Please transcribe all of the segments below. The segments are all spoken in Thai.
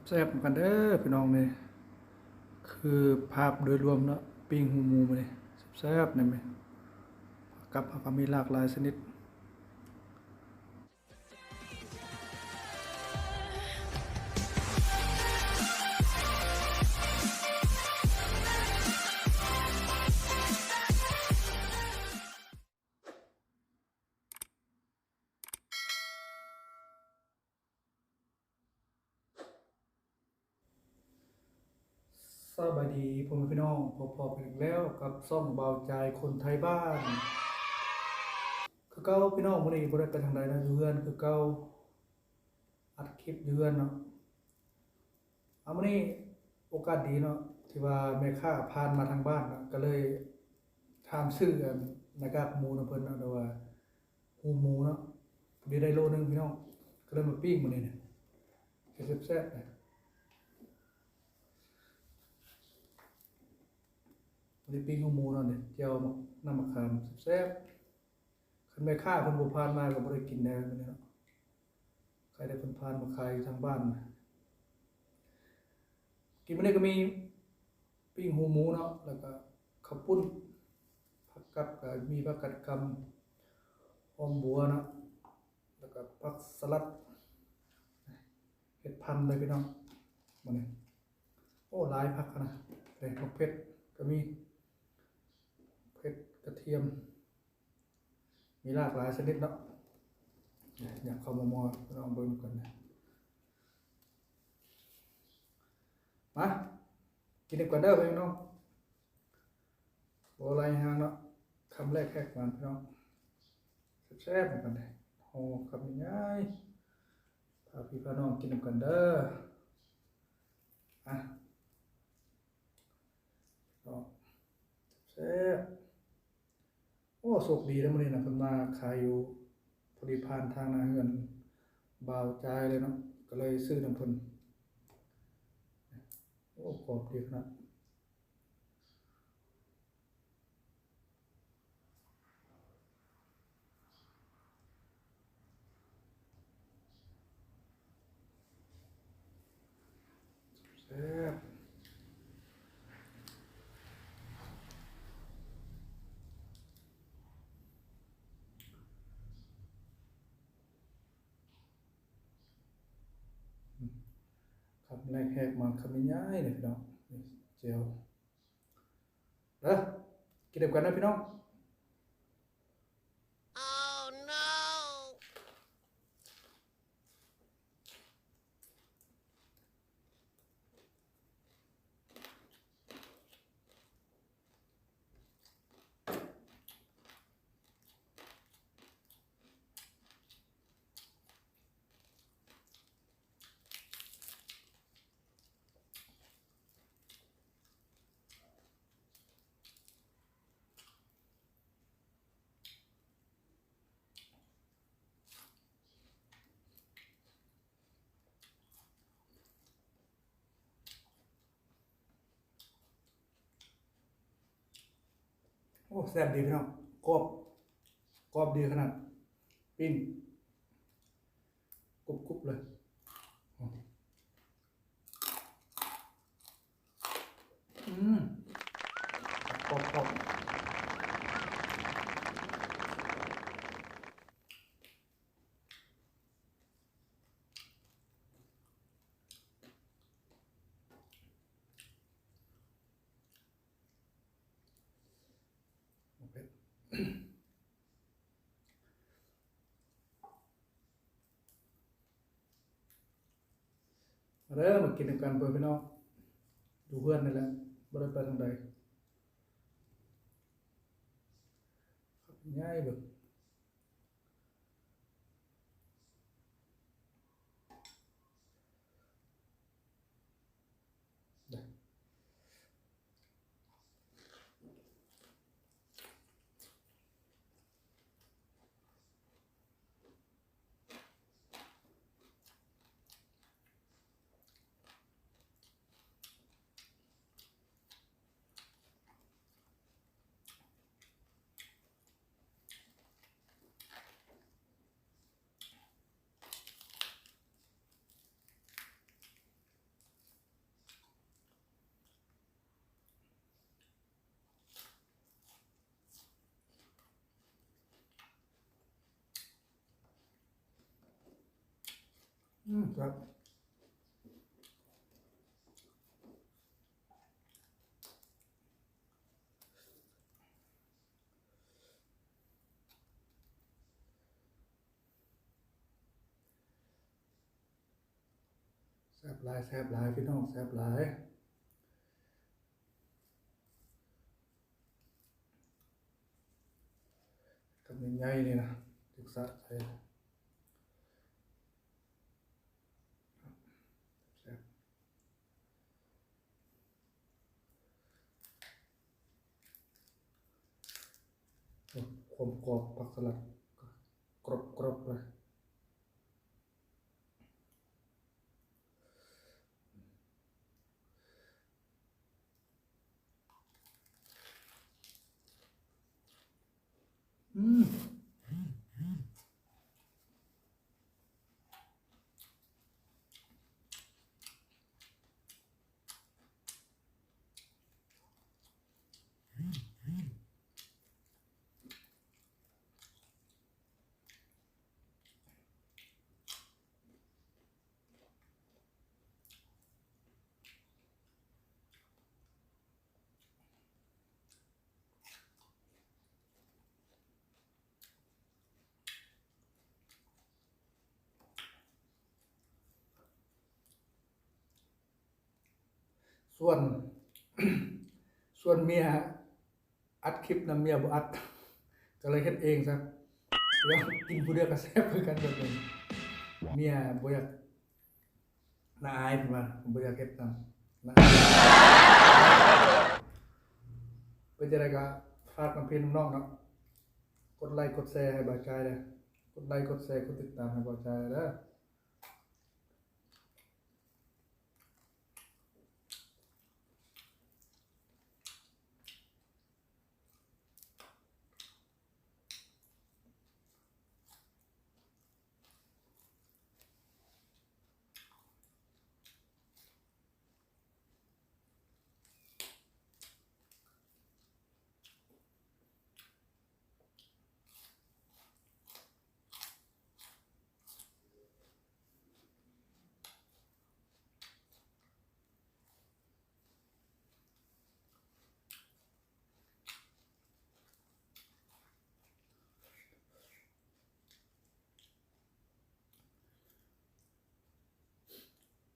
แซ่บๆกันเด้อพี่น้องเลยคือภาพโดยรวมเนาะปิ้งหูหมูมาเลยแซ่บๆนี่ไหมกับผักก็มีหลากหลายชนิดสบายดีพ่อแม่พี่น้องพอๆกันอีกแล้วกับซ่องเบาใจคนไทยบ้านคือเก่าพี่น้องมื้อนี้บ่ได้ไปทางใดนะอยู่เฮือนคือเก่าอัดคลิปอยู่เฮือนเนาะมื้อนี้โอกาสดีเนาะที่ว่าแม่ค้าผ่านมาทางบ้านเนาะก็เลยถามซื้อกันหน้ากากหมูนำเพิ่นเนาะแต่ว่าหูหมูเนาะพอดีได้โลนึงพี่น้องก็เลยมาปิ้งมื้อนี้เนี่ยแซ่บๆนะ วันนี้ปิ้งหมูเนาะเนี่ยเจียวน้ำมะขามแซ่บๆคันแม่ค้าเพิ่นบ่ผ่านมาก็บ่ได้กินแน่มื้อนี้เนาะใครได้เพิ่นผ่านมาขายทางบ้านกินมื้อนี้ก็มีปิ้งหูหมูเนาะแล้วก็ข้าวปุ้นผักกับก็มีผักกัดกำหอมบัวเนาะแล้วก็ผักสลัดเห็ดพันธุ์เลยพี่น้องมื้อนี้โอ้หลายผักนะเลยผักเผ็ดก็มีเผ็ดกระเทียมมีหลากหลายชนิดเนาะอยากเข้ามามอลองเบิ่งก่อนนะมากินดีกว่าเด้อพี่น้องบ่อะไรห่างเนาะคำแรกแขกหวานพี่น้องแซ่บๆเหมือนกันเลยห่อคำง่ายพาพี่พาน้องกินดีกว่าเด้ออ่ะก็แซ่บโอ้โชคดีแล้วมื้อนี้นะเพิ่นมาขายอยู่พอดีผ่านทางหน้าเฮือนบ่าวจ่ายเลยเนาะก็เลยซื้อนำเพิ่นโอ้กรอบดีขนาดแซ่บครับแรกแหกมันคำง่ายเลยพี่น้องนี่เจียวเด้อกินดีกว่านะพี่น้อง Oh no! โอ้แซ่บดีพี่น้องกรอบกรอบดีขนาดปิ้งกรุบๆเลยอืมกรอบโอเคมาเริ่มมากินกันเพื่อนพี่น้องอยู่เพื่อนนี่แหละบ่ได้ไปทางใดง่ายเบิดได้ ครับแซ่บหลายแซ่บหลายพี่น้องแซ่บหลายคำใหญ่ๆนี่นะถึกสะใจแซ่บโอ้ความกรอบผักสลัดกรอบเลยอืมส่วนส่วนเมียอัดคลิปนำเมียบ่อัดก็เลยเฮ็ดเองซะเดี๋ยวกินผู้เดียวก็แซ่บคือกันเบิดเลยเมียบ่อยากน่าอายเพิ่นว่าบ่อยากเฮ็ดนำน่าอายเป็นจังไดก็ฝากน้องพี่น้องๆเนาะกดไลค์กดแชร์ให้บ่าวจายเด้อกดไลค์กดแชร์กดติดตามให้บ่าวจายเด้อ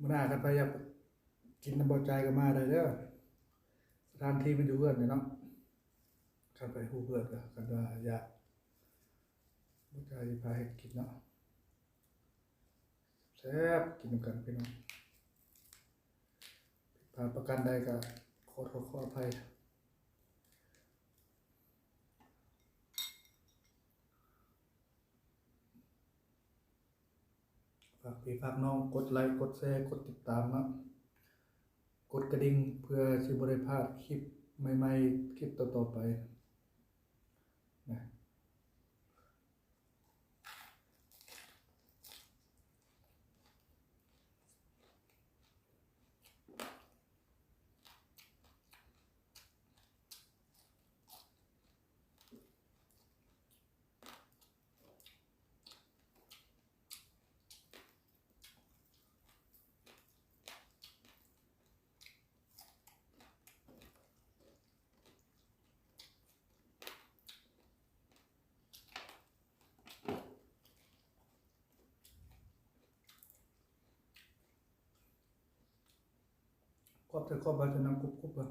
มื้อหน้ากันไปอยากกินน้ำบ่าวจายก็มาได้เด้อสถานที่มันอยู่เฮือนนี่เนาะคันไปฮู้เฮือนก็คันว่าอยากบ่าวจายสิพาเฮ็ดกินเนาะแซ่บกินนำกันพี่น้องผิดพลาดประการใดก็ขอโทษขออภัย ฝากพี่ฝากน้องกดไลค์กดแชร์กดติดตามนะกดกระดิ่งเพื่อสิบ่ได้พลาดคลิปใหม่ๆคลิปต่อๆไปนะครอบแต่ครอบบ้านจะนำกรุบๆอะ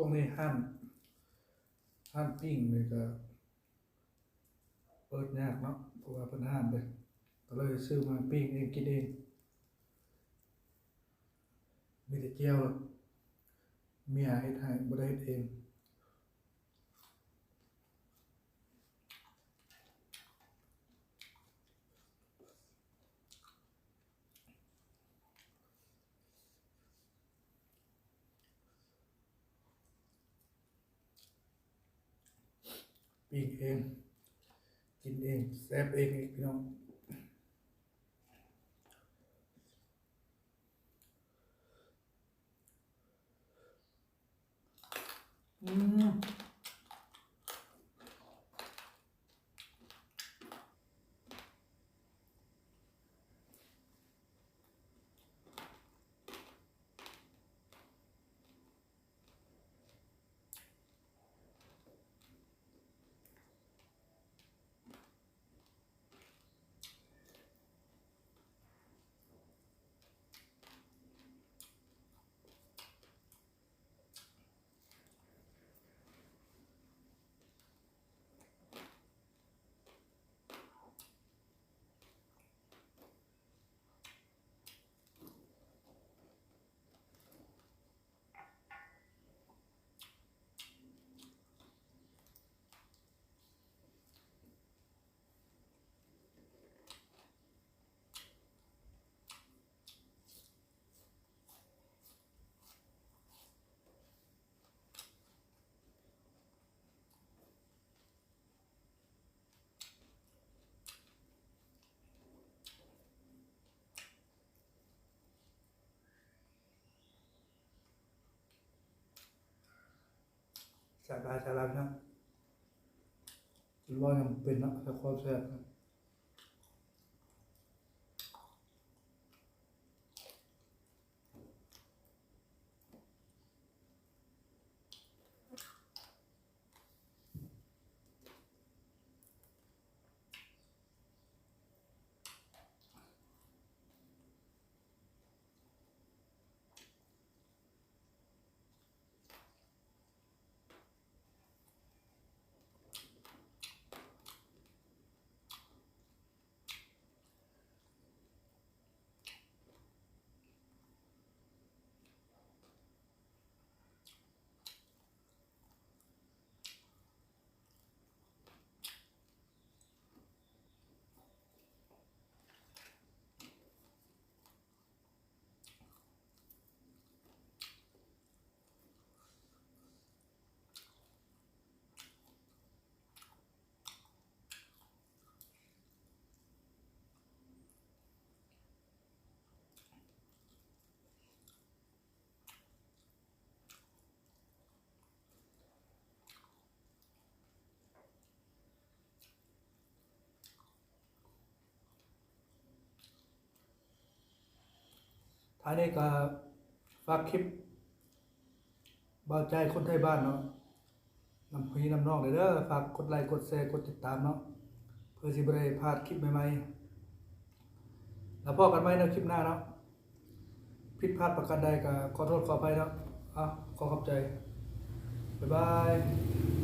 ช่วงนี้ห้านปิ้งเลยก็เปิดยากเนาะเพราะว่าเป็นห้านเลยก็เลยซื้อมาปิ้งเองกินเองมีแต่เจียวเมียเฮ็ดให้บ่ได้เฮ็ดเองปิ้งเองกินเองแซ่บเองอีกพี่น้องอืมแซ่บหลายพี่น้องคิดว่ายังเป็นเนาะแต่ความแซ่บนะท้ายนี้ก็ฝากคลิปเบาใจคนไทยบ้านเนาะนำพี่นำน้องเลยเด้อฝากกดไลค์กดแชร์กดติดตามเนาะเพื่อสิบ่ได้พลาดคลิปใหม่ๆแล้วพบกันใหม่ในคลิปหน้าเนาะผิดพลาดประการใดก็ขอโทษขออภัยเนาะขอขอบใจบ๊ายบาย